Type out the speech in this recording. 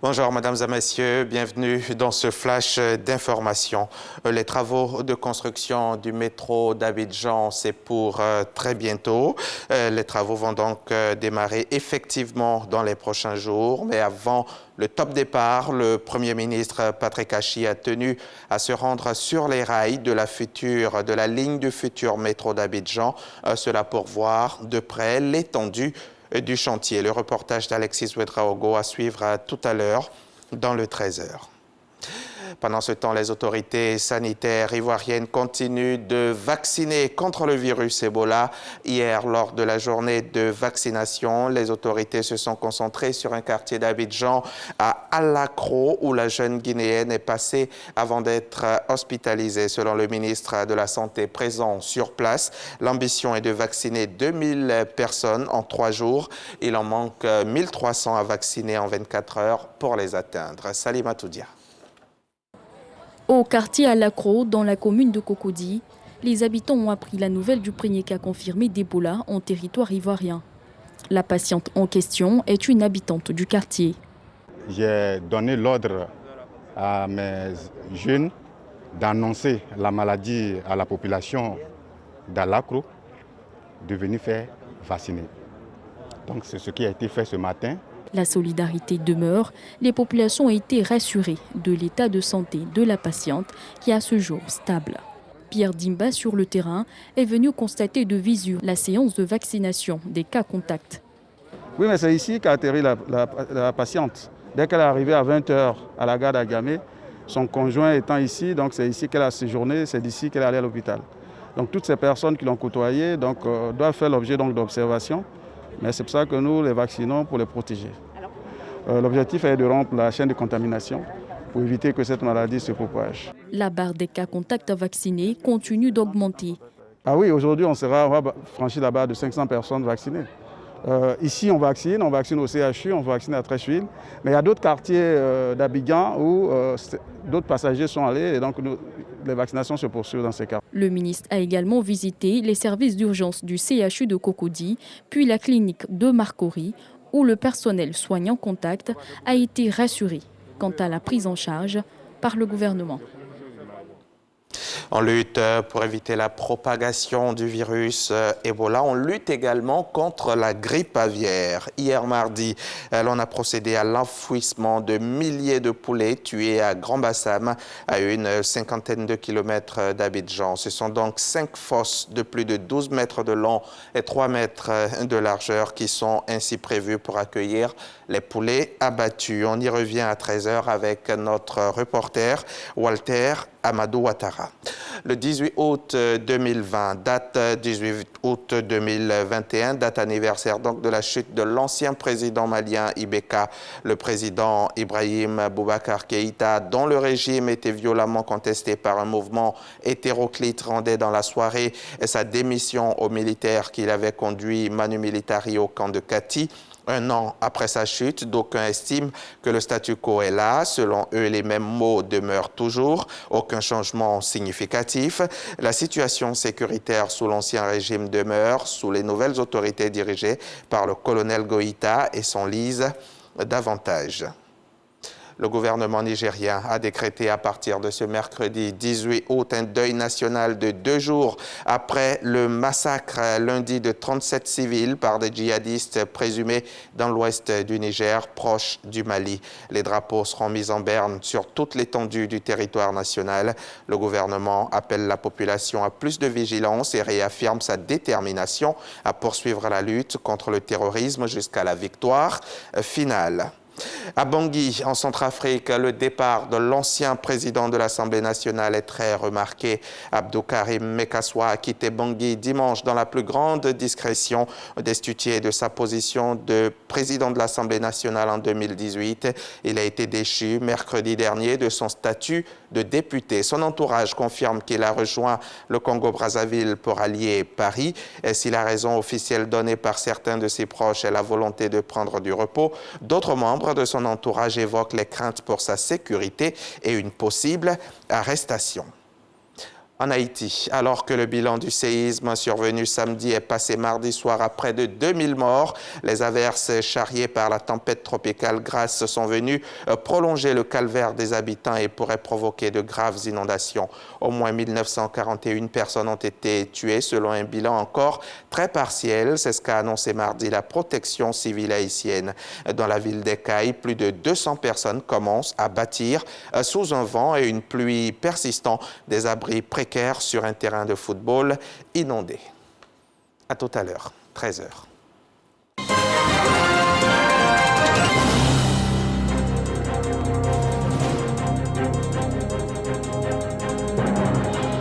Bonjour mesdames et messieurs, bienvenue dans ce flash d'information. Les travaux de construction du métro d'Abidjan, c'est pour très bientôt. Les travaux vont donc démarrer effectivement dans les prochains jours, mais avant le top départ, le Premier ministre Patrick Achi a tenu à se rendre sur les rails de la ligne du futur métro d'Abidjan, cela pour voir de près l'étendue du chantier. Le reportage d'Alexis Ouedraogo à suivre tout à l'heure dans le 13h. Pendant ce temps, les autorités sanitaires ivoiriennes continuent de vacciner contre le virus Ebola. Hier, lors de la journée de vaccination, les autorités se sont concentrées sur un quartier d'Abidjan à Alakro, où la jeune Guinéenne est passée avant d'être hospitalisée. Selon le ministre de la Santé présent sur place, l'ambition est de vacciner 2000 personnes en 3 jours. Il en manque 1300 à vacciner en 24 heures pour les atteindre. Salima Toudia. Au quartier Alakro, dans la commune de Cocody, les habitants ont appris la nouvelle du premier cas confirmé d'Ebola en territoire ivoirien. La patiente en question est une habitante du quartier. J'ai donné l'ordre à mes jeunes d'annoncer la maladie à la population d'Alakro de venir faire vacciner. Donc c'est ce qui a été fait ce matin. La solidarité demeure. Les populations ont été rassurées de l'état de santé de la patiente qui est à ce jour stable. Pierre Dimba, sur le terrain, est venu constater de visu la séance de vaccination des cas contacts. Oui, mais c'est ici qu'a atterri la patiente. Dès qu'elle est arrivée à 20h à la gare d'Agamé, son conjoint étant ici, donc c'est ici qu'elle a séjourné, c'est d'ici qu'elle est allée à l'hôpital. Donc toutes ces personnes qui l'ont côtoyée doivent faire l'objet d'observation. Mais c'est pour ça que nous les vaccinons pour les protéger. L'objectif est de rompre la chaîne de contamination pour éviter que cette maladie se propage. La barre des cas contacts vaccinés continue d'augmenter. Ah oui, aujourd'hui on va franchir la barre de 500 personnes vaccinées. Ici on vaccine au CHU, on vaccine à Treichville. Mais il y a d'autres quartiers d'Abidjan où d'autres passagers sont allés et donc les vaccinations se poursuivent dans ces cas. Le ministre a également visité les services d'urgence du CHU de Cocody, puis la clinique de Marcory, où le personnel soignant contact a été rassuré quant à la prise en charge par le gouvernement. On lutte pour éviter la propagation du virus Ebola. On lutte également contre la grippe aviaire. Hier mardi, l'on a procédé à l'enfouissement de milliers de poulets tués à Grand Bassam, à une cinquantaine de kilomètres d'Abidjan. Ce sont donc 5 fosses de plus de 12 mètres de long et 3 mètres de largeur qui sont ainsi prévues pour accueillir les poulets abattus. On y revient à 13h avec notre reporter Walter Amadou Ouattara. Le 18 août 2020, date 18 août 2021, date anniversaire donc de la chute de l'ancien président malien Ibeka, le président Ibrahim Boubacar Keïta, dont le régime était violemment contesté par un mouvement hétéroclite, rendait dans la soirée sa démission aux militaires qu'il avait conduit Manu Militari au camp de Kati. 1 an après sa chute, d'aucuns estiment que le statu quo est là. Selon eux, les mêmes mots demeurent toujours. Aucun changement significatif. La situation sécuritaire sous l'ancien régime demeure, sous les nouvelles autorités dirigées par le colonel Goïta, et s'enlise davantage. Le gouvernement nigérien a décrété à partir de ce mercredi 18 août un deuil national de 2 jours après le massacre lundi de 37 civils par des djihadistes présumés dans l'ouest du Niger, proche du Mali. Les drapeaux seront mis en berne sur toute l'étendue du territoire national. Le gouvernement appelle la population à plus de vigilance et réaffirme sa détermination à poursuivre la lutte contre le terrorisme jusqu'à la victoire finale. À Bangui, en Centrafrique, le départ de l'ancien président de l'Assemblée nationale est très remarqué. Abdou Karim Mekassoua a quitté Bangui dimanche dans la plus grande discrétion, destitué de sa position de président de l'Assemblée nationale en 2018. Il a été déchu mercredi dernier de son statut de député. Son entourage confirme qu'il a rejoint le Congo-Brazzaville pour allier Paris. Et si la raison officielle donnée par certains de ses proches est la volonté de prendre du repos, d'autres membres de son entourage évoquent les craintes pour sa sécurité et une possible arrestation. En Haïti, alors que le bilan du séisme survenu samedi est passé mardi soir à près de 2000 morts, les averses charriées par la tempête tropicale Grace sont venues prolonger le calvaire des habitants et pourraient provoquer de graves inondations. Au moins 1941 personnes ont été tuées selon un bilan encore très partiel. C'est ce qu'a annoncé mardi la protection civile haïtienne. Dans la ville d'Ekaï, plus de 200 personnes commencent à bâtir sous un vent et une pluie persistant des abris précaires sur un terrain de football inondé. À tout à l'heure, 13h.